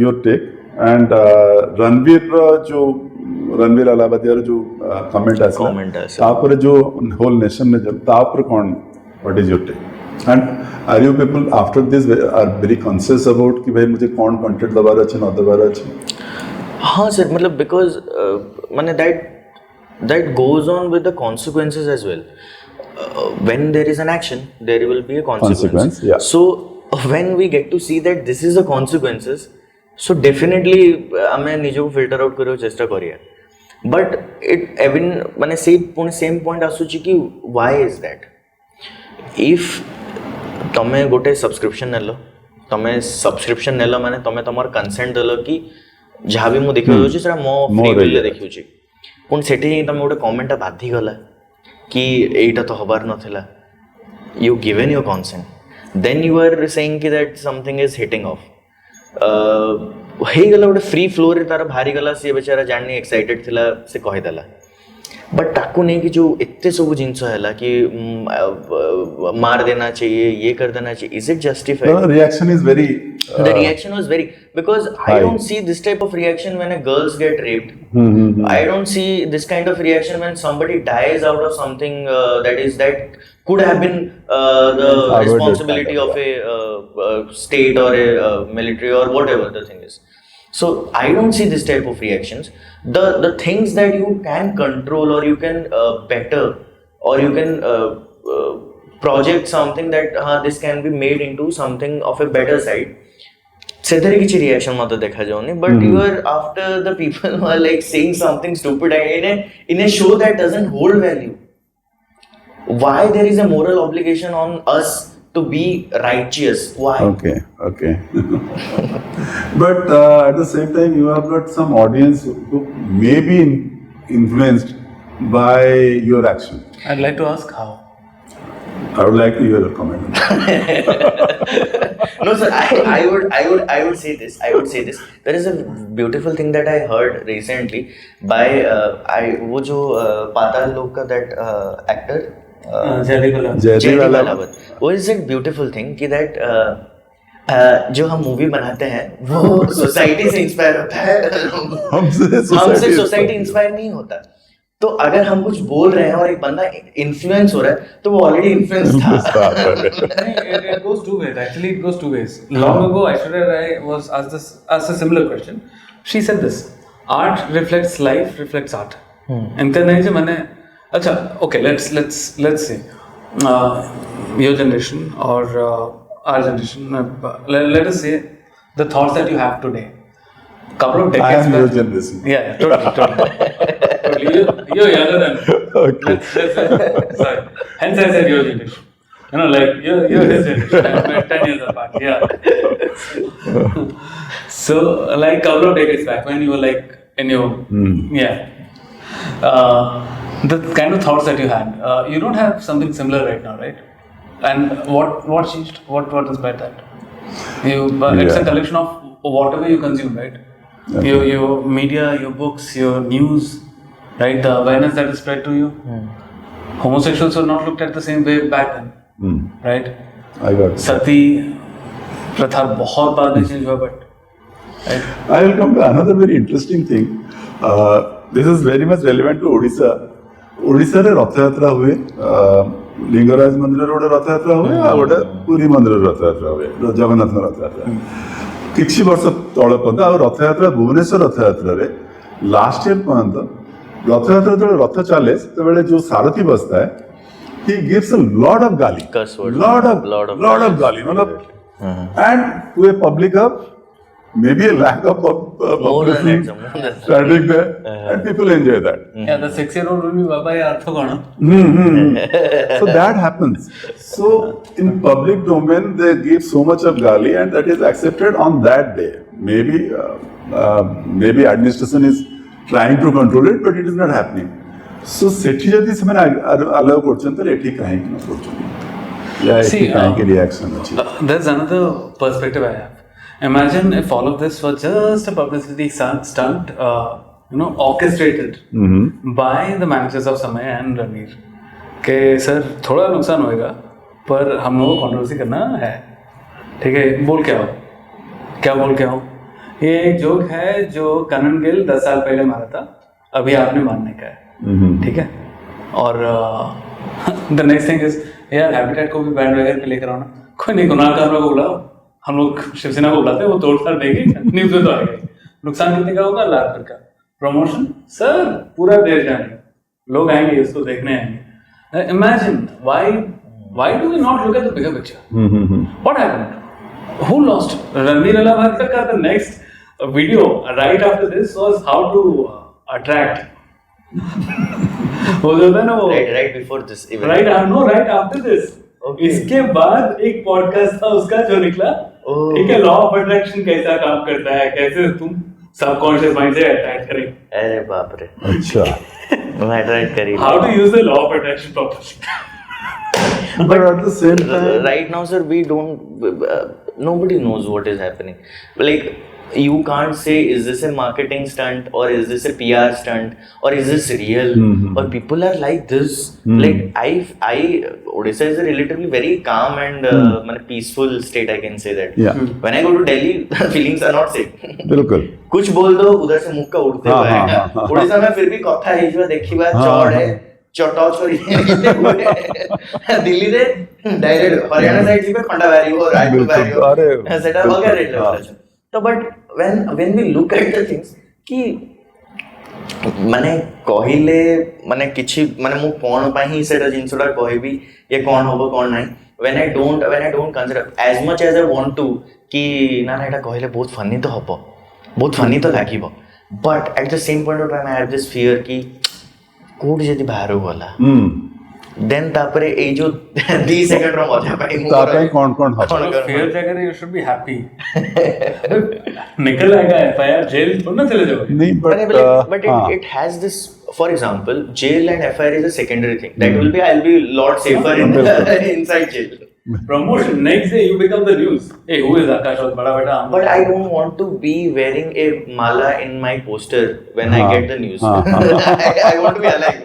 your take and Ranveer जो रणवीर अलाहाबादियार जो comment आसला तापर जो होल नेशन में जो तापर कौन what is your take and are you people after this are very conscious about कि भाई मुझे कौन कंटेंट दबार अच्छे न दबार अच्छे? हाँ सर, मतलब बिकॉज माने that goes on with the consequences as well. When there is an action, there will be a consequence. Yeah. So when we get to see that this is the consequences, so definitely हमें निजो को filter out करो चेष्टा करिए. But it even माने same point आसुची कि why is that? If तमे गोटे subscription नेलो, तमे subscription नेलो माने तमे तमर consent देलो कि जहाँ भी मु देखियो होची सेटा मो फ्री विल ले देखियो छी. पुन सेठी तमे गोटे कमेंट बाधी गला कि एटा तो हबार नथिला. You given your consent, then you are saying कि that something is hitting off. हे गला गोटे फ्री फ्लो रे तार भारी गला से बेचारा जाननी एक्साइटेड थिला से कहि देला. बट ताकू नहीं कि जो इतने सब जिनस है कि मार देना चाहिए, ये कर देना चाहिए, is it justified? The reaction is very the reaction was very, because I don't see this type of reaction when a girls get raped. I don't see this kind of reaction when somebody dies out of something that could have been the responsibility of a state or a military or whatever the thing is. So I don't see this type of reactions. The things that you can control or you can better or you can project something that this can be made into something of a better side. से तरह की reaction मत देखा जाओ नहीं, but you are after the people who are like saying something stupid in a show that doesn't hold value. Why there is a moral obligation on us to be righteous? Why? Okay. But at the same time, you have got some audience who may be influenced by your action. I'd like to ask how. I would like to hear your comment. No, sir. I would say this. There is a beautiful thing that I heard recently by वो जो पाताल लोक का that actor. Jaydev Allahabad. वो is it beautiful thing कि that जो हम movie बनाते हैं वो सोसाइटी से इंस्पायर होता है, हमसे सोसाइटी इंस्पायर नहीं होता. तो अगर हम कुछ बोल रहे हैं और एक बंदा इन्फ्लुएंस हो रहा है तो वो ऑलरेडी इन्फ्लुएंस था. It goes two ways. Actually, it goes two ways. Long ago, Aishwarya Rai was asked a similar question. She said this: art reflects life, reflects art. इनका नहीं जो मैंने अच्छा okay, let's say your generation or our generation, let us say the thoughts that you have today, couple of decades I am your generation. Yeah, totally. You're younger than me. Okay. Sorry, hence I said your generation. You know, like you're his generation. We're 10 years apart. Yeah. So like couple of decades back when you were like in your the kind of thoughts that you had, you don't have something similar right now, right? And what changed? What inspired that? It's a collection of whatever you consume, right? Okay. Your media, your books, your news, right? The awareness that is spread to you. Homosexuals were not looked at the same way back then, right? I got it. Sati प्रथा बहुत बाद में change हुआ, but right? I will come to another very interesting thing. This is very much relevant to Odisha. Odisha रे रथयात्रा हुए, लिंगराज मंदिर रे रथयात्रा हुए आ गोटे पुरी मंदिर रे रथयात्रा हुए, जगन्नाथ रथयात्रा. किछि वर्ष तळे पर्यंत आ रथयात्रा भुवनेश्वर रथयात्रा रे लास्ट ईयर पर्यंत रथयात्रा जो रथ चले तो बेले जो सारथी बसता है he gives a lot of गाली, lot of गाली, मतलब and to a public of maybe a lack of publicity standing there and people enjoy that. Yeah, the 6-year-old will be baba yaar to gana. So that happens. So in public domain they give so much of gali and that is accepted on that day. Maybe administration is trying to control it but it is not happening. So सेठी जदी से मैंने allow करछन तो एठी काहे न करछन या एठी काहे के रिएक्शन अछि. There's another perspective I have. Imagine if all of this was just a publicity stunt, orchestrated by the managers of Samay and Ranveer. कि सर थोड़ा नुकसान होएगा पर हम लोगों को कंट्रोवर्सी करना है, ठीक है, बोल क्या हो, ये एक जोक है जो कनन गिल 10 साल पहले मारा था, अभी आपने मारने का है, ठीक है। और द नेक्स्ट थिंग इज यार हैबिटेट को भी बैंड वगैरह पे लेकर आओ ना, कोई नहीं, कुणाल कामरा को बुलाओ, हम लोग शिवसेना को बुलाते हैं, वो तोड़ फोड़ देगी, न्यूज में तो आएगा ही। नुकसान कितने का होगा? लाख रुपए का। प्रमोशन सर पूरा देश जाएंगे, लोग आएंगे उसको देखने आएंगे। Imagine why do we not look at the bigger picture? What happened? Who lost? Ranveer Alavarkar ka the next video right after this was how to attract. वो जो था ना वो right before this event. right after this. Okay. इसके बाद एक podcast था उसका जो निकला, ठीक है, लॉ ऑफ अट्रैक्शन कैसा काम करता है, कैसे तुम सबकॉन्शियस माइंड से अट्रैक्ट करें। अरे बाप रे, अच्छा मैं अट्रैक्ट करी। How to use the law of attraction properly. but at the same time Right now, sir, we don't. Nobody knows what is happening. Like, you can't say is this a marketing stunt or is this a PR stunt or is this real or people are like this. Like I Odisha is a relatively very calm and peaceful state, I can say that. Yeah. When I go to Delhi, feelings are not same. बिल्कुल कुछ बोल दो उधर से मुक्का उड़ते हुए आएगा। उड़ीसा में फिर भी कथा है देखिबा चढ़ है चटा छोरी दिल्ली रे डायरेक्ट हरियाणा साइड जी पे खंडाबारी हो रायपुर बारी हो सेटा अलग रेट लेवल तो but when we look at the things कि माने कहिले माने किछि माने मु कोन पा ही सेटा जिंसडा कहबी ये कोन होबो कोन नाही when I don't consider as much as I want to कि ना ना एटा कहले बहुत फनी तो हबो बहुत फनी तो लागिबो but at the same point of time I have this fear कि कोड जदि बाहर गला देन तापरे ए जो 2 सेकंड रो मजा पाई तापे कौन हबो फेयर जगह यू शुड बी हैप्पी। निकल आएगा एफआईआर, जेल थोड़ा ना चले जाओगे। नहीं but it has this, for example, jail and FIR is a secondary thing. That will be I'll be lot safer inside jail. Promotion next day you become the news. Hey, who is Akash? बड़ा बेटा। But I don't want to be wearing a mala in my poster when I get the news. I want to be alive.